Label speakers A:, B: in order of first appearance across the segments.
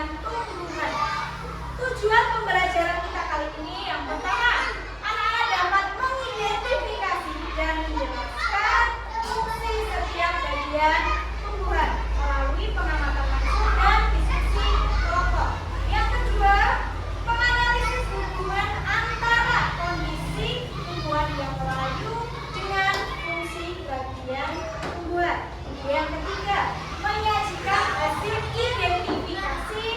A: bagian tumbuhan. Tujuan pembelajaran kita kali ini yang pertama, anak-anak dapat mengidentifikasi dan menjelaskan fungsi setiap bagian tumbuhan melalui pengamatan langsung dan diskusi kelompok. Yang kedua, menganalisis hubungan antara kondisi tumbuhan yang melayu dengan fungsi bagian tumbuhan. Yang ketiga, menyajikan hasil identifikasi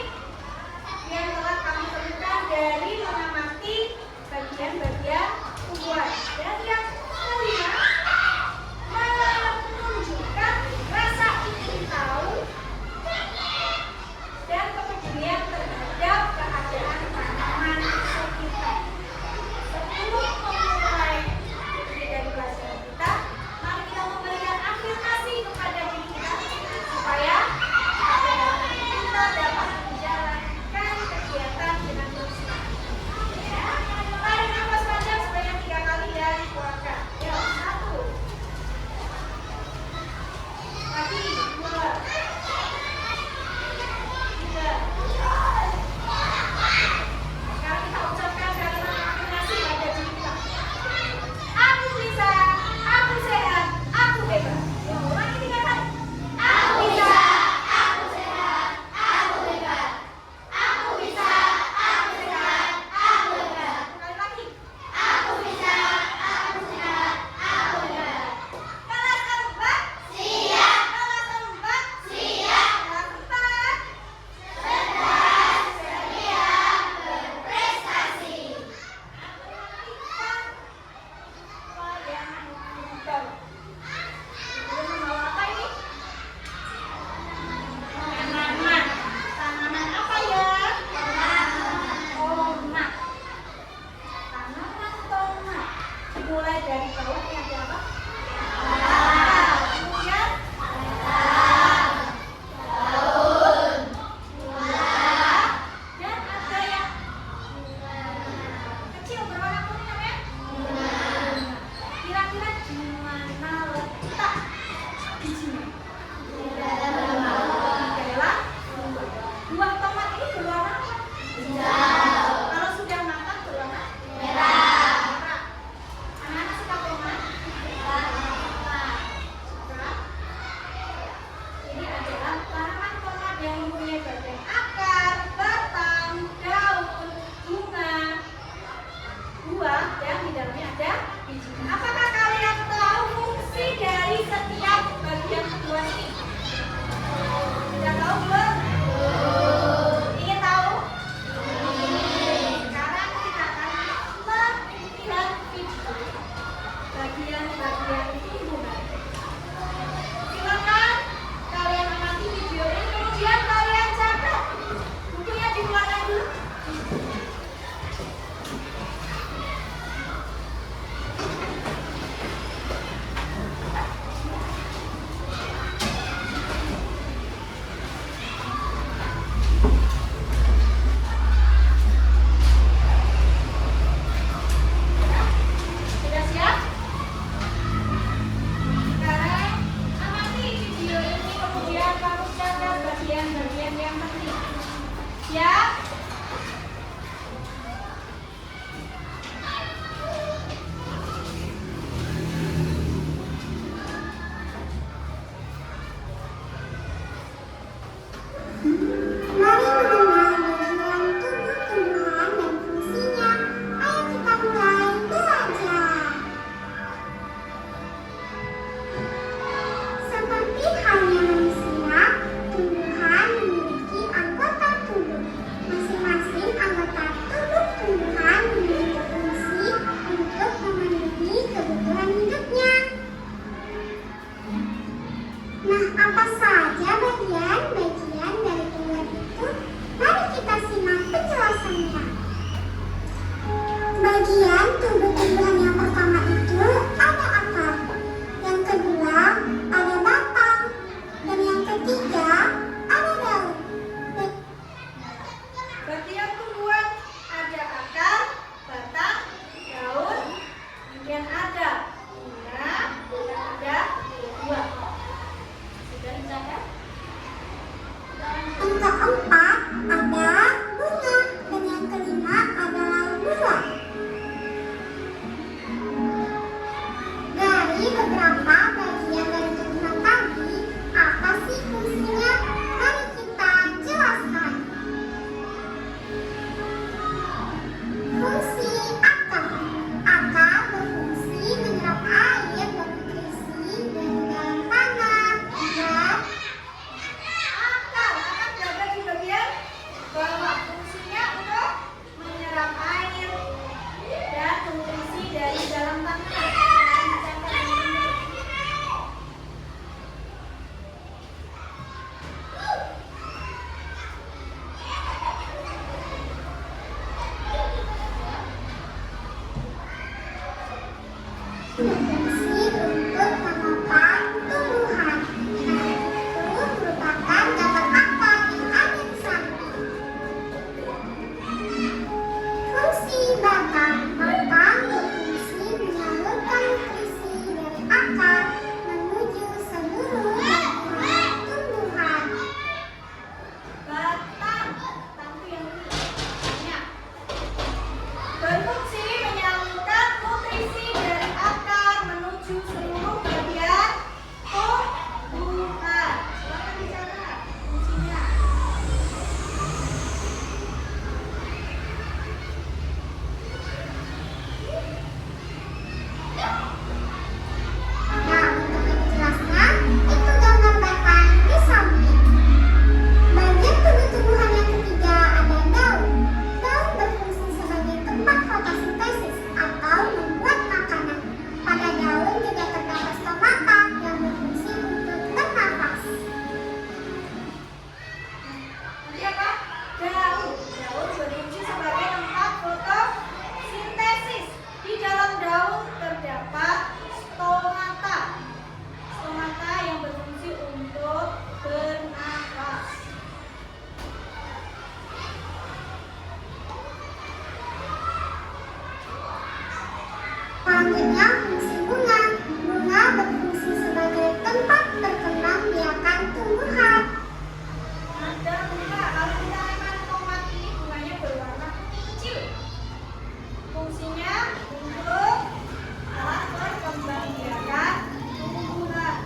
B: Selanjutnya, fungsi bunga. Bunga berfungsi sebagai tempat berkembang biakan tumbuhan.
A: Ada bunga, kalau kita tanaman tomat ini bunganya berwarna kecil. Fungsinya untuk alat perkembangbiakan tumbuhan.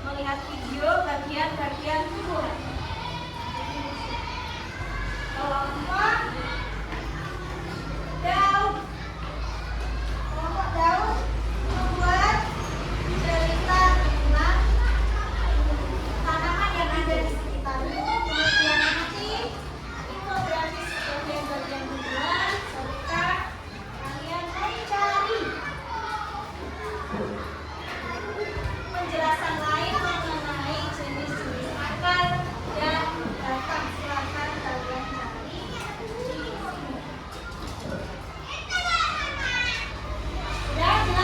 A: melihat video bagian-bagian tumbuhan. Kelompok daun. Kelompok daun membuat cerita tentang tanaman yang ada di sekitarnya. Kemudian nanti infografis bagian-bagian tumbuhan serta kalian mencari penjelasan lain mengenai jenis-jenis akar dan batang. Silakan kalian cari di sini. Sudah jelas?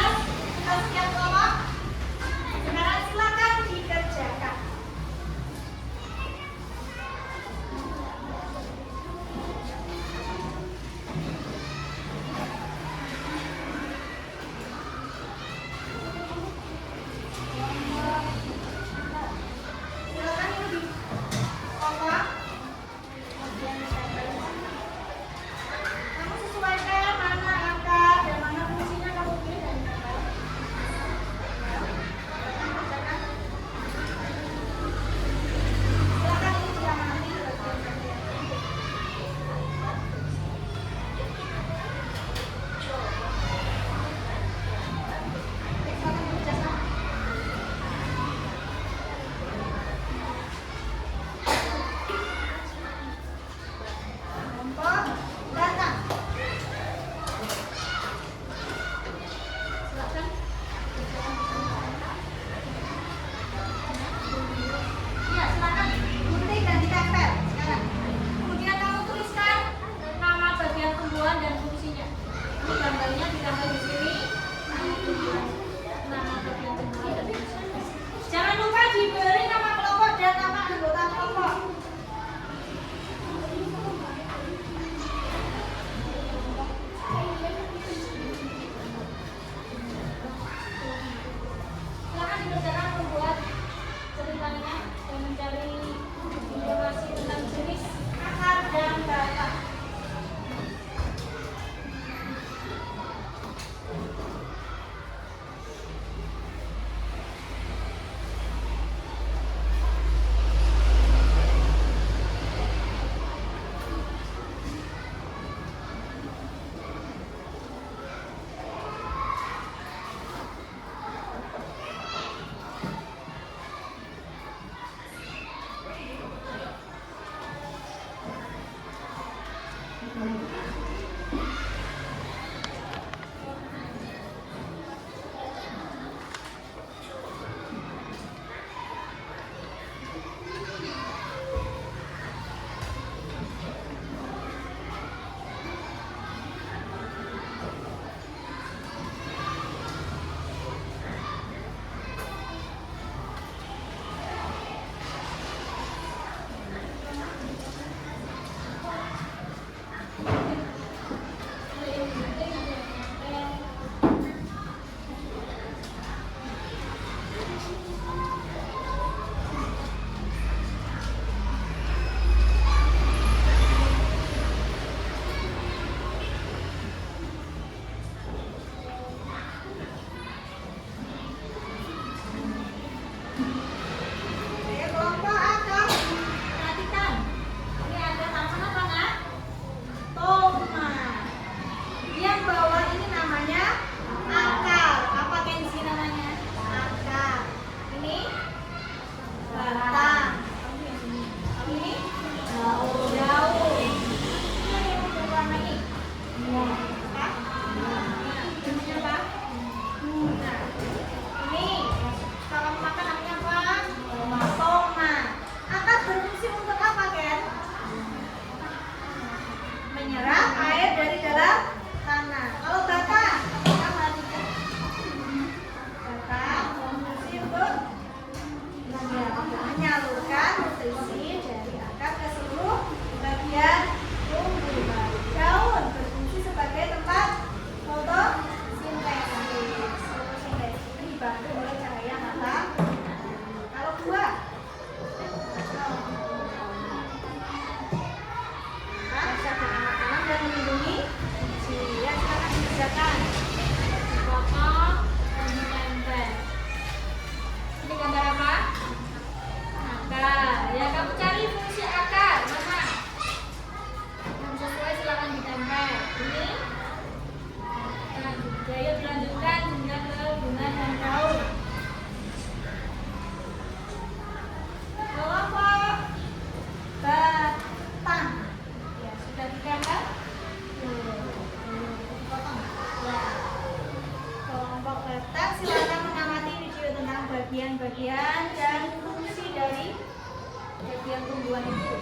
A: bagian tumbuhan itu.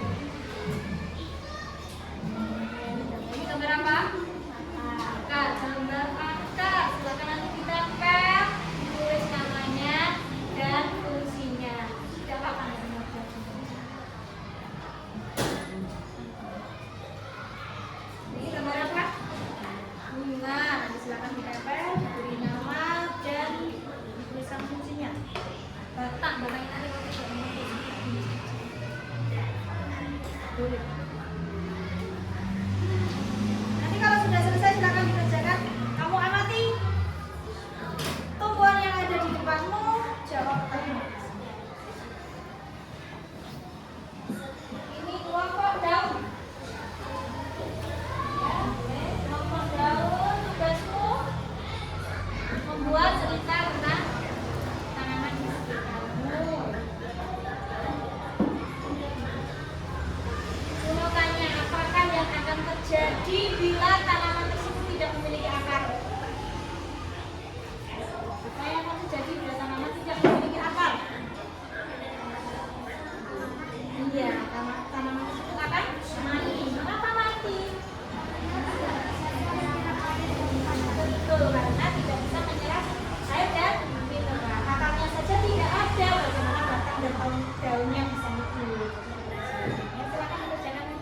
A: Ini gambar apa? Akar. Gambar akar. Silakan nanti ditempel, tulis namanya dan fungsinya. Tidak apa-apa nanti. Ini gambar apa? Bunga. Nanti silakan ditempel, beri nama dan tulisan fungsinya. Batang ini nanti mau tidak boleh. Nanti kalau sudah selesai silakan dikerjakan. Kamu amati tumbuhan yang ada di depanmu, jawab pertanyaan. Ini kelompok daun. Ya, kelompok daun, tugasmu membuat cerita tentang tanaman di sekitarmu. Mau tanya, apakah yang akan terjadi bila tanaman tersebut tidak memiliki akar? Apa yang akan terjadi bila tanaman tidak memiliki akar? Iya, tanaman tersebut akan mati. Mengapa mati? Betul, karena tidak bisa menyerap air dan mineral. Akarnya saja tidak ada, bagaimana batang dan daunnya bisa hidup? Ya, silakan dikerjakan nanti.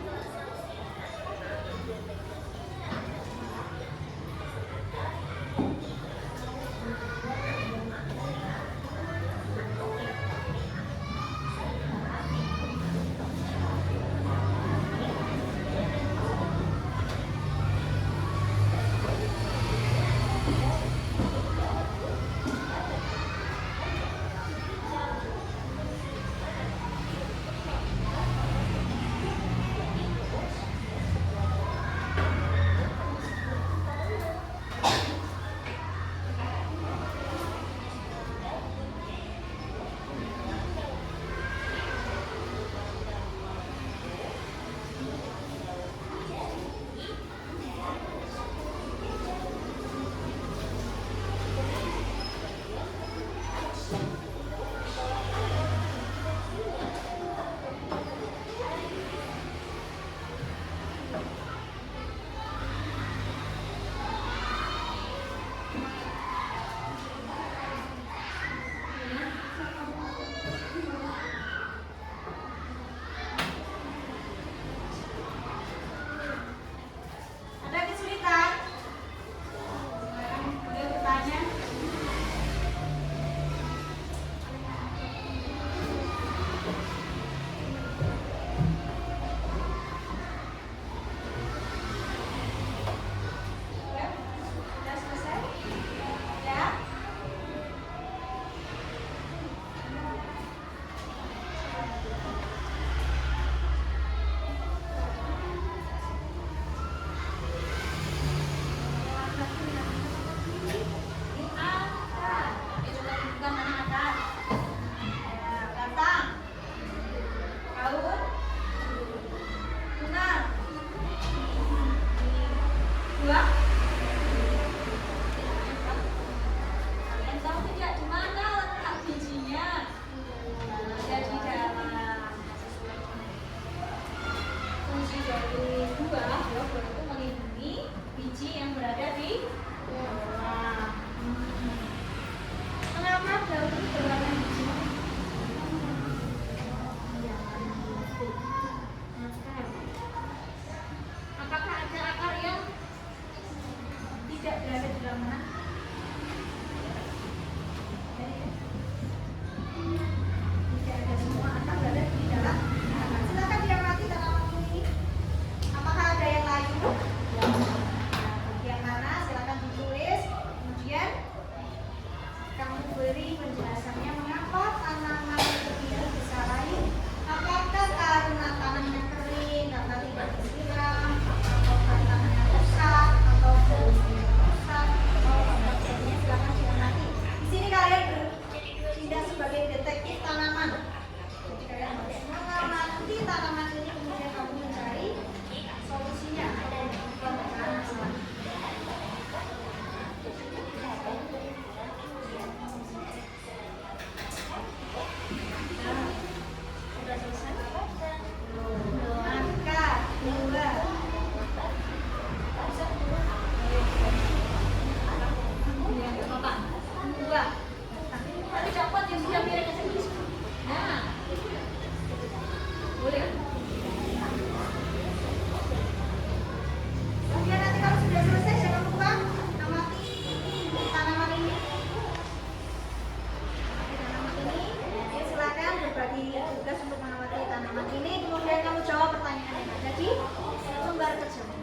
A: diberi tugas untuk mengamati tanaman ini, kemudian kamu jawab pertanyaan yang ada di lembar kerjamu.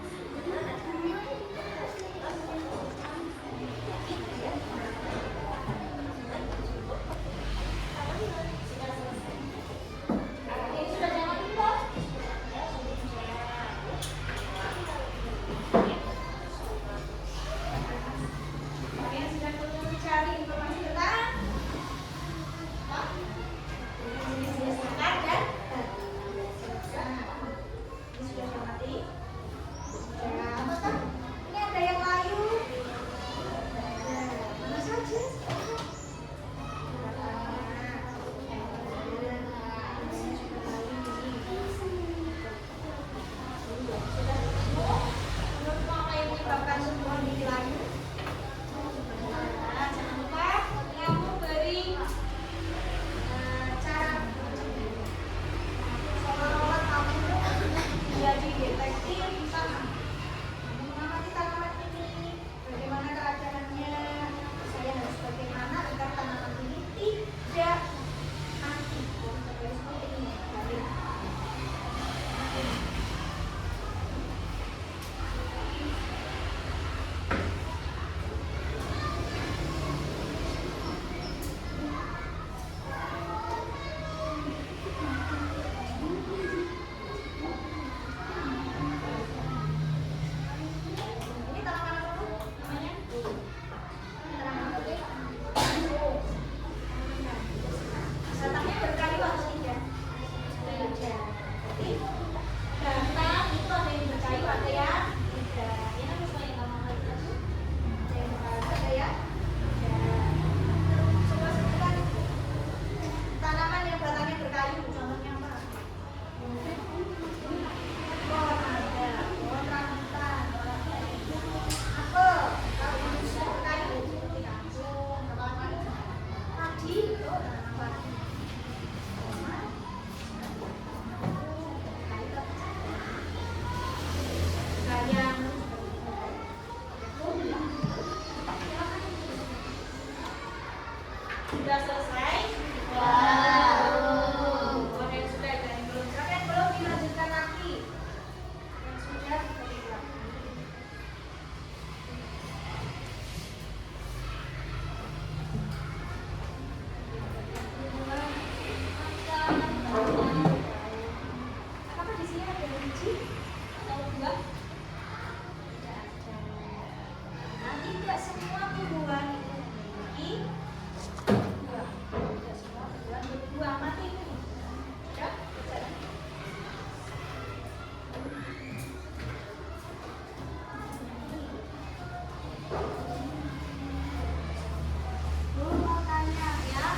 A: Sudah selesai? Wow. Yang sudah dan yang belum. Siapa yang belum dilanjutkan lagi? Yang sudah dilanjutkan. Apakah di sini ada biji atau enggak? Tidak ada. Nah, tidak semua tumbuhan itu memiliki buah. Tidak semua tumbuhan berbuah. Mati ini. Sudah? Jalan. Mau tanya ya.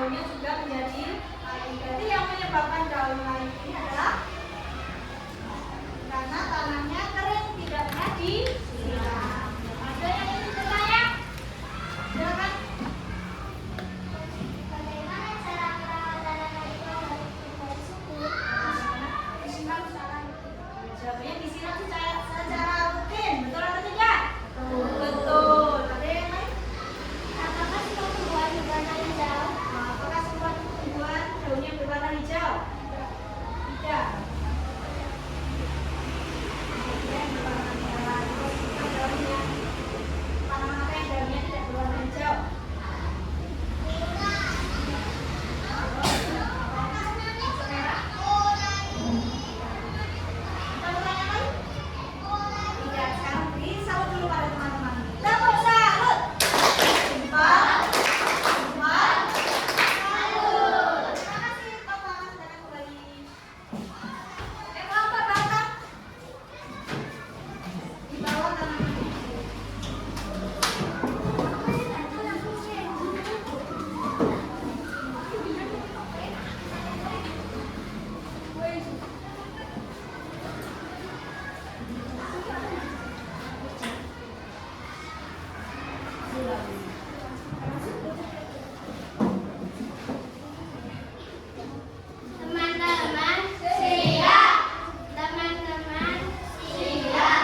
A: daunnya juga menjadi layu. Jadi yang menyebabkan daun layu ini adalah karena tanahnya kering, tidak pernah disiram. Ada yang ingin bertanya? Silakan.
B: Bagaimana cara perawatan agar itu harus subur?
A: Disiram secara rutin. Jawabannya disiram secara rutin. Betul atau tidak? Betul. Ada yang lain?
B: Apakah semua tumbuhan berwarna hijau?
A: Apakah semua tumbuhan daunnya berwarna hijau? Tidak. Yang berwarna merah. Terus daunnya tanaman apa yang daunnya tidak berwarna hijau? Merah. Kita bertanya lagi? Tidak. Sekarang beri salut dulu pada teman-teman. Tepuk salut. Jempol. Jempol. Salut. Terima kasih Bapak dan kembali. Kelompok Batak di bawah tanaman ini.
B: Teman-teman siap. Teman-teman siap.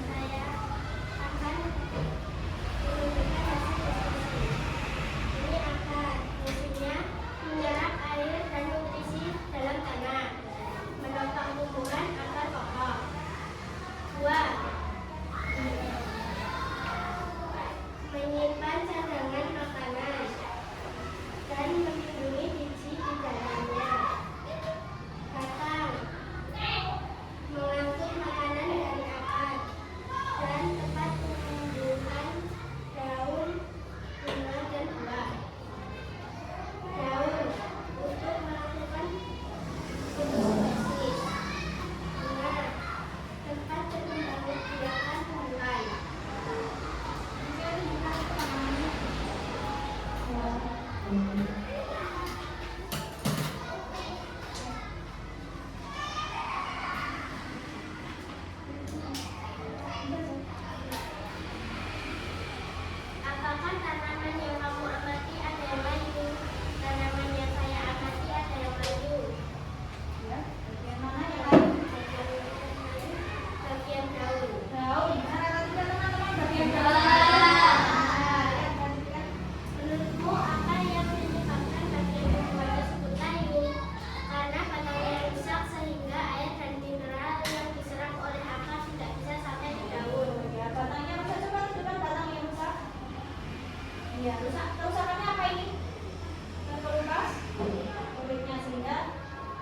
B: Saya akan menunjukkan hasil diskusi. Ini akan fungsinya menyerap air dan nutrisi dalam tanah, menopang tumbuhan agar kokoh. 2. Menyimpan cadangan makanan dan melindungi biji di dalamnya. Batang mengangkut makanan dari akar dan tempat tumbuhan daun, bunga dan buah. Daun untuk melakukan fotosintesis. Bunga tempat berkembang biakan tumbuhan. Apakah tanaman yang kamu amati ada yang maju? Tanaman yang saya amati ada yang maju.
A: Ya, bagian mana yang lain?
B: Bagian daun.
A: Daun. Mana tadi teman-teman bagian daun?
B: Menurutmu apa yang menyebabkan bagian tumbuhan tersebut layu? Karena batangnya rusak sehingga air dan mineral yang diserap oleh akar tidak bisa sampai di daun.
A: Ya, batangnya rusak. Coba tunjukkan batang yang rusak. Iya, rusak. Kerusakannya apa ini? Terkelupas kulitnya sehingga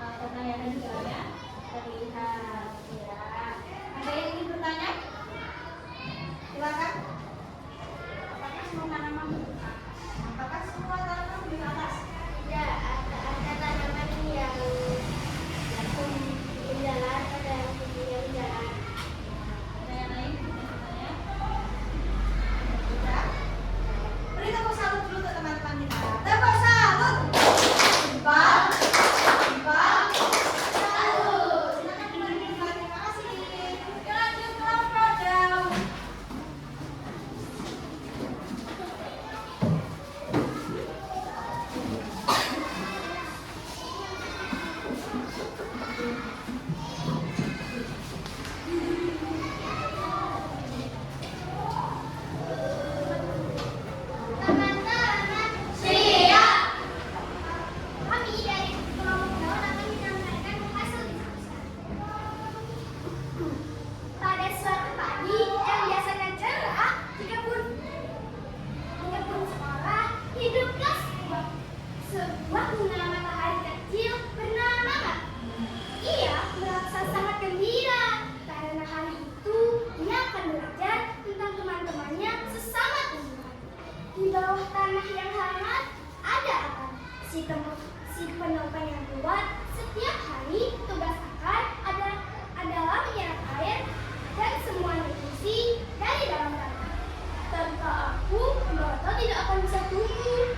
A: batangnya dan daunnya terlihat. Ya. Ada yang ingin bertanya? Silakan. Apakah semua tanaman rusak? Apakah semua tanaman di atas?
B: Tidak, ada tanaman yang tumbuh jalan, ada yang tumbuh jalan.
A: Ada yang lain? Bertanya? Tidak. Beri tepuk salut dulu untuk teman-teman kita. Tepuk salut. Jempol. Jempol. Salut. Silakan kembali ke tempat. Terima kasih. Kita lanjut kelompok daun.
B: Teman-teman siap. Kami dari kelompok daun akan menyampaikan hasil diskusi. Pada suatu pagi yang biasanya cerah di kebun sekolah, hiduplah sebuah bunga matahari kecil bernama Mat. Ia merasa sangat gembira karena hari itu dia akan belajar tentang teman-temannya sesama tumbuhan. Di bawah tanah yang hangat ada akar. Si penopang yang kuat setiap hari tugas akar adalah menyerap air dan semua nutrisi dari dalam tanah. Tanpa aku, mata tidak akan bisa tumbuh.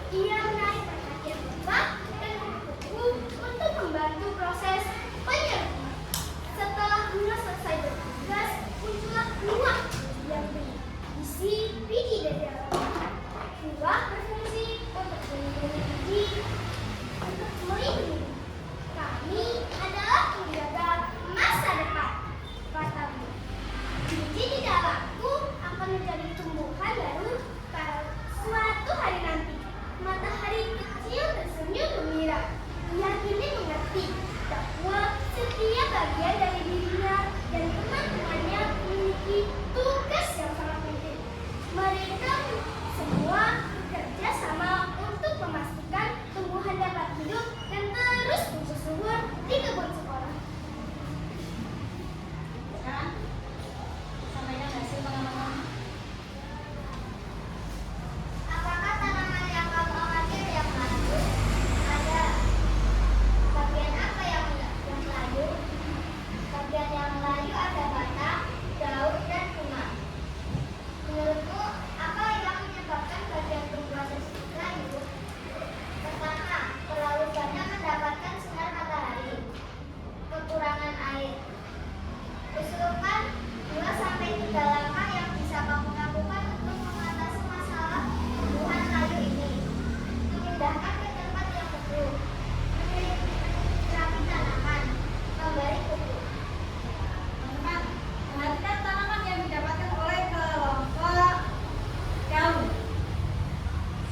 B: Ia menarik perhatian Bapak dan Ibu untuk membantu proses penyerbukan. Setelah bunga selesai bertugas, muncullah buah yang berisi biji dari dalamnya. Buah berfungsi untuk melindungi biji, untuk melindungi kami adalah menjaga masa depan. Kata buah, biji di dalamku akan menjadi tumbuhan baru pada suatu hari nanti. Matahari kecil tersenyum gembira. Ia kini mengerti bahwa setiap bagian dari dirinya dan teman-temannya memiliki tugas yang sangat penting. Mereka semua bekerja sama untuk memastikan tumbuhan dapat hidup dan terus tumbuh subur di kebun sekolah.
A: Sekarang sampaikan hasil pengamatan.
B: Apakah tanaman yang kamu amati yang layu? Ada. Bagian apa yang layu? Bagian yang layu ada batang, daun, dan bunga. Menurutmu, apa yang menyebabkan bagian tumbuhan tersebut layu? Pertama, terlalu banyak mendapatkan sinar matahari. Kekurangan air. Usulkan 2-3 langkah yang bisa kamu lakukan untuk mengatasi masalah tumbuhan layu ini. Memindahkan ke tempat yang teduh, menyiram tanaman, memberi pupuk.
A: Teman-teman, perhatikan tanaman yang didapatkan oleh kelompok daun.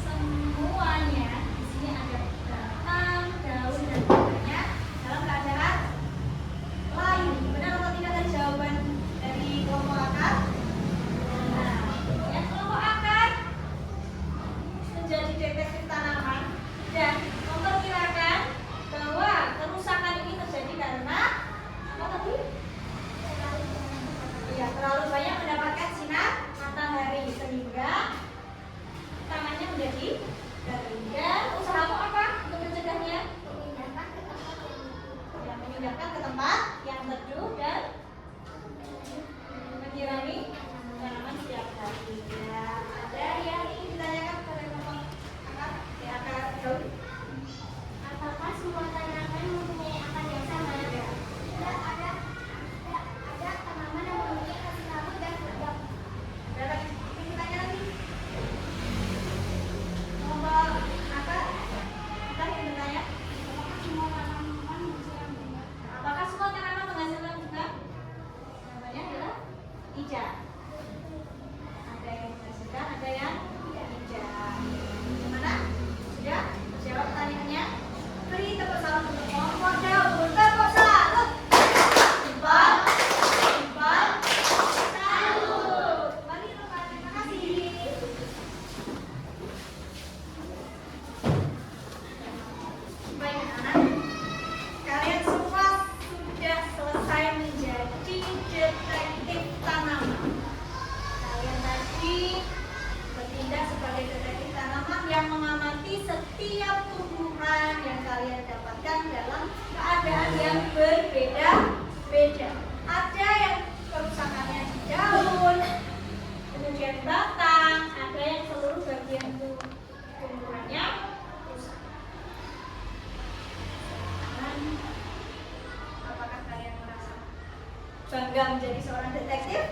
A: Semuanya di sini ada batang, daun, dan bunganya dalam keadaan layu. Benar atau tidak dari jawaban dari kelompok akar? Nah, yang kelompok akar menjadi detektif tanaman dan memperkirakan bahwa kerusakan ini terjadi karena apa tadi? Ya, terlalu banyak mendapatkan sinar matahari sehingga tangannya menjadi garing. Dan usahamu apa untuk mencegahnya?
B: Memindahkan ke tempat yang teduh.
A: Ya, memindahkan ke tempat yang teduh dan menyirami tanaman setiap hari. Ya, ada yang ingin ditanyakan pada kelompok akar? Ya, akar daun.
B: Apakah semua tanaman mempunyai akar yang sama? Tidak ada tanaman yang memiliki kasih rambut dan beragam.
A: Ada lagi ingin ditanya lagi? Kelompok akar? Kita ingin bertanya?
B: Apakah semua tanaman menghasilkan bunga?
A: Apakah semua tanaman menghasilkan bunga? Jawabannya adalah tidak. Ada yang menghasilkan, ada yang tidak. Gimana? Sudah? Jawab pertanyaannya? Beri tepuk tangan untuk kelompok daun. Tepuk salut. Jempol. Jempol. Salut. Mari teman, terima kasih. Baik anak-anak, kalian semua sudah selesai menjadi detektif tanaman. Kalian tadi bertindak sebagai detektif tanaman yang mengamati setiap tumbuhan yang kalian dapatkan dalam keadaan yang berbeda-beda. Ada yang kerusakannya di daun, kemudian batang, ada yang seluruh bagian tumbuhannya rusak. Apakah kalian merasa bangga menjadi seorang detektif?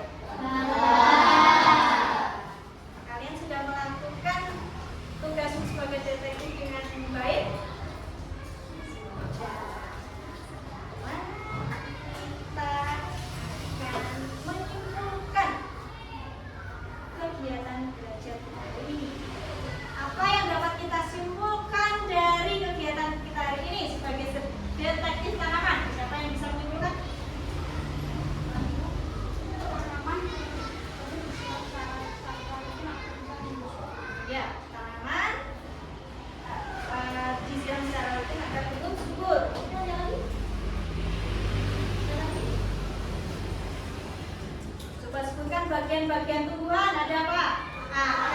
A: Kalian sudah melakukan tugasmu sebagai detektif dengan baik? Kita akan menyimpulkan kegiatan belajar kita hari ini. Apa yang dapat kita simpulkan dari kegiatan kita hari ini sebagai detektif tanaman? Siapa yang bisa menyimpulkan? Ya, tanaman disiram secara rutin agar tumbuh subur. Ada lagi? Ada lagi? Coba sebutkan bagian-bagian tumbuhan. Ada apa? Akar,